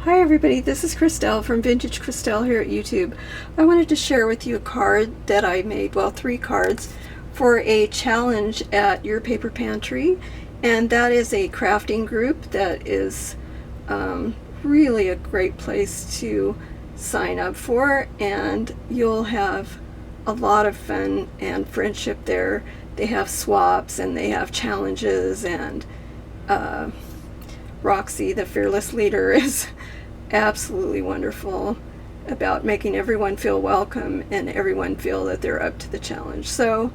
Hi everybody, this is Christelle from Vintage Christelle here at YouTube. I wanted to share with you a card that I made, well, 3 cards, for a challenge at Your Paper Pantry, and that is a crafting group that is really a great place to sign up for, and you'll have a lot of fun and friendship there. They have swaps and they have challenges, and Roxy, the fearless leader, is absolutely wonderful about making everyone feel welcome and everyone feel that they're up to the challenge. So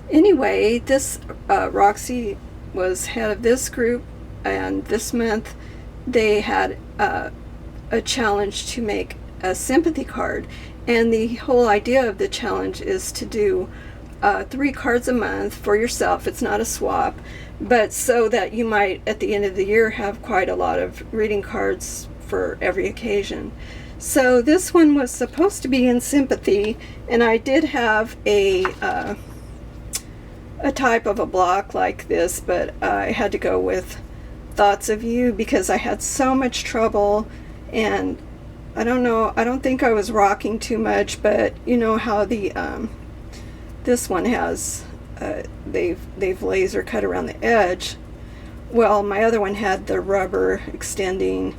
anyway, this Roxy was head of this group, and this month they had a challenge to make a sympathy card, and the whole idea of the challenge is to do 3 cards a month for yourself. It's not a swap, but so that you might at the end of the year have quite a lot of reading cards for every occasion. So this one was supposed to be in sympathy, and I did have a type of a block like this, but I had to go with thoughts of you because I had so much trouble, and I don't know, I don't think I was rocking too much, but you know how the this one has they've laser cut around the edge. Well, my other one had the rubber extending,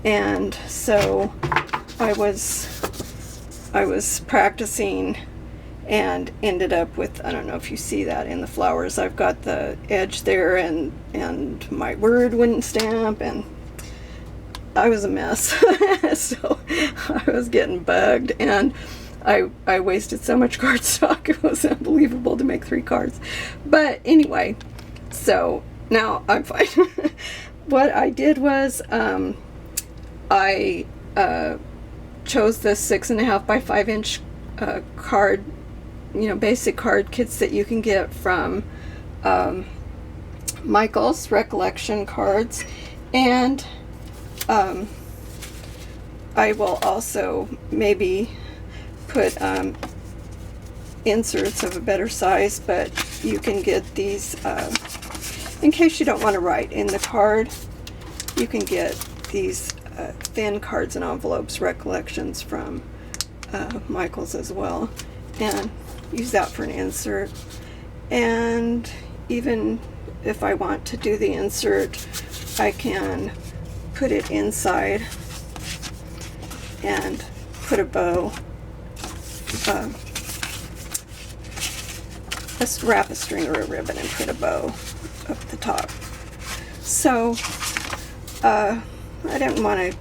and so I was practicing and ended up with, I don't know if you see that in the flowers, I've got the edge there, and my word wouldn't stamp, and I was a mess. So I was getting bugged, and I wasted so much cardstock. It was unbelievable to make 3 cards. But anyway, so now I'm fine. What I did was I chose the 6.5 by 5 inch card, you know, basic card kits that you can get from Michael's Recollection Cards, and I will also maybe put inserts of a better size, but you can get these in case you don't want to write in the card. You can get these thin cards and envelopes, recollections from Michael's as well, and use that for an insert. And even if I want to do the insert, I can put it inside and put a bow, just wrap a string or a ribbon and put a bow up the top. So I didn't want to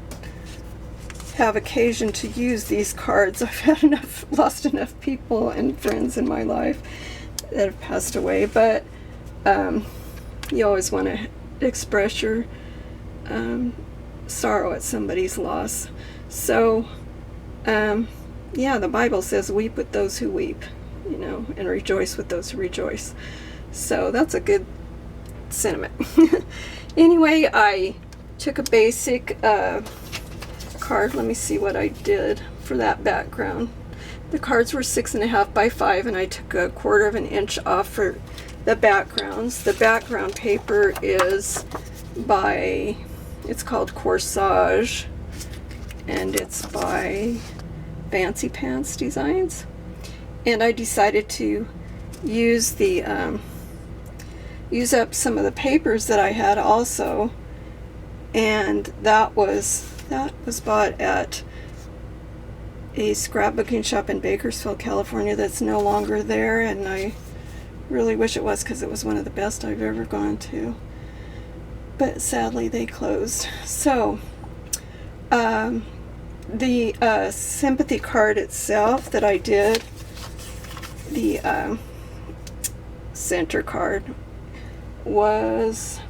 have occasion to use these cards. I've had lost enough people and friends in my life that have passed away, but you always want to express your sorrow at somebody's loss. So yeah, the Bible says weep with those who weep, you know, and rejoice with those who rejoice. So that's a good sentiment. Anyway, I took a basic card. Let me see what I did for that background. The cards were 6.5 by 5, and I took 1/4 of an inch off for the backgrounds. The background paper is by, it's called Corsage, and it's by Fancy Pants Designs. And I decided to use the use up some of the papers that I had also, and that was bought at a scrapbooking shop in Bakersfield, California, that's no longer there, and I really wish it was, because it was one of the best I've ever gone to, but sadly they closed. So the sympathy card itself that I did, the center card, was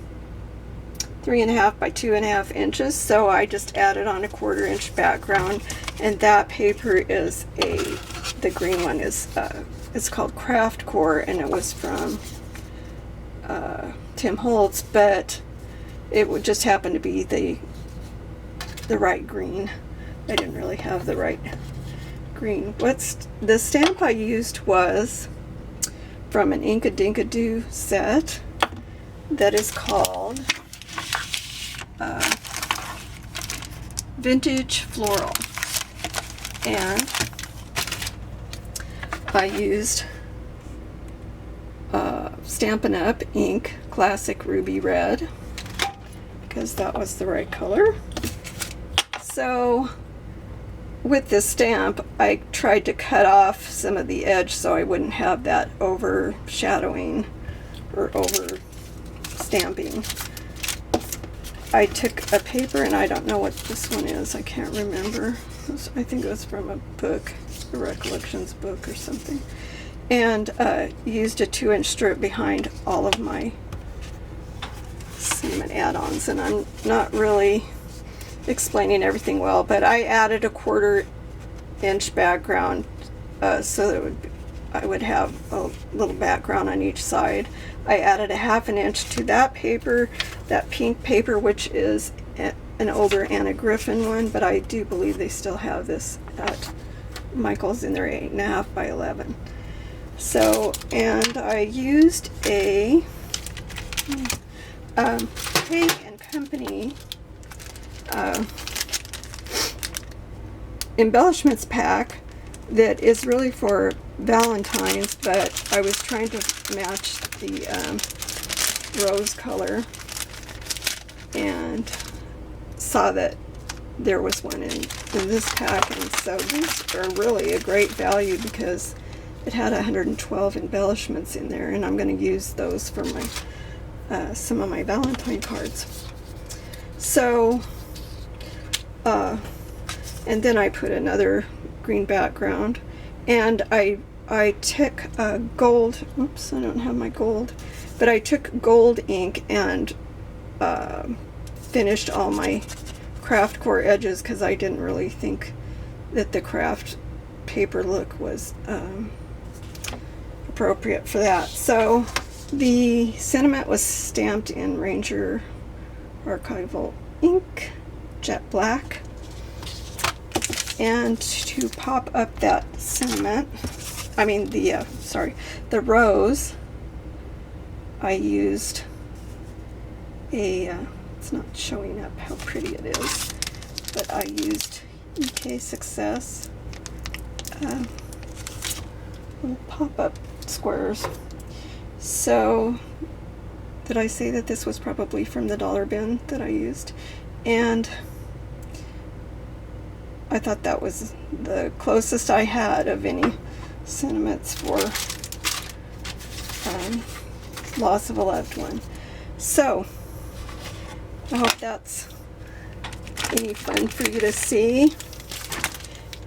3.5 by 2.5 inches, so I just added on a 1/4 inch background, and that paper is the green one is it's called Craft Core, and it was from Tim Holtz, but it would just happen to be the right green. I didn't really have the right green. The stamp I used was from an Ink-a-Dink-a-Doo set that is called Vintage Floral. And I used Stamin Up ink, Classic Ruby Red, because that was the right color. So with this stamp, I tried to cut off some of the edge so I wouldn't have that overshadowing or over stamping. I took a paper, and I don't know what this one is, I can't remember. I think it was from a book, a recollections book or something, and used a 2-inch strip behind all of my cinnamon add-ons. And I'm not really explaining everything well, but I added a 1/4-inch background so that I would have a little background on each side. I added a 1/2 inch to that paper, that pink paper, which is an older Anna Griffin one, but I do believe they still have this at Michael's in their 8.5 by 11. So, and I used a Haig and Company embellishments pack that is really for Valentine's, but I was trying to match the rose color and saw that there was one in this pack, and so these are really a great value because it had 112 embellishments in there, and I'm going to use those for my some of my Valentine cards. So and then I put another green background, and I took gold, oops, I don't have my gold, but I took gold ink and finished all my craft core edges because I didn't really think that the craft paper look was appropriate for that. So the sentiment was stamped in Ranger Archival ink, jet black. And to pop up that sentiment, I mean the rose, I used a, it's not showing up how pretty it is, but I used EK Success little pop-up squares. So did I say that this was probably from the dollar bin that I used? And I thought that was the closest I had of any sentiments for loss of a loved one. So I hope that's any fun for you to see,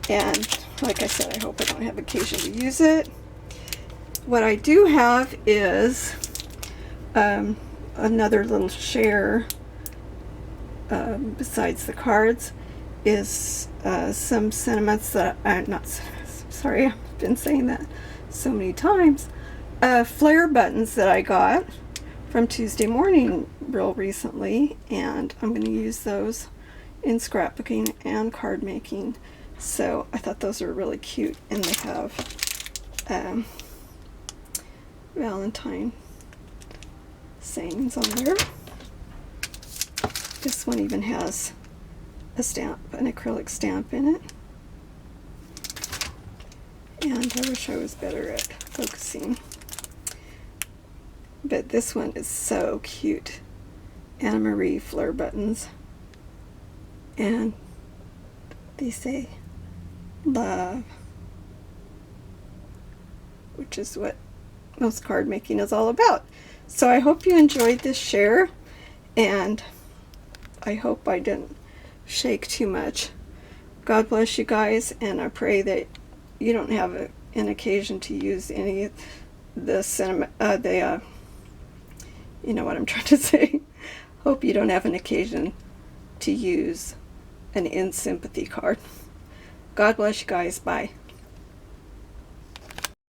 and like I said, I hope I don't have occasion to use it. What I do have is another little share besides the cards is some sentiments that I'm not sorry, I've been saying that so many times. Flair buttons that I got from Tuesday Morning real recently, and I'm going to use those in scrapbooking and card making. So I thought those are really cute, and they have Valentine sayings on there. This one even has a stamp, an acrylic stamp in it. And I wish I was better at focusing. But this one is so cute. Anna Marie Flair buttons. And they say love, which is what most card making is all about. So I hope you enjoyed this share, and I hope I didn't shake too much. God bless you guys, and I pray that you don't have an occasion to use any of the you know what I'm trying to say. Hope you don't have an occasion to use an in sympathy card. God bless you guys. Bye.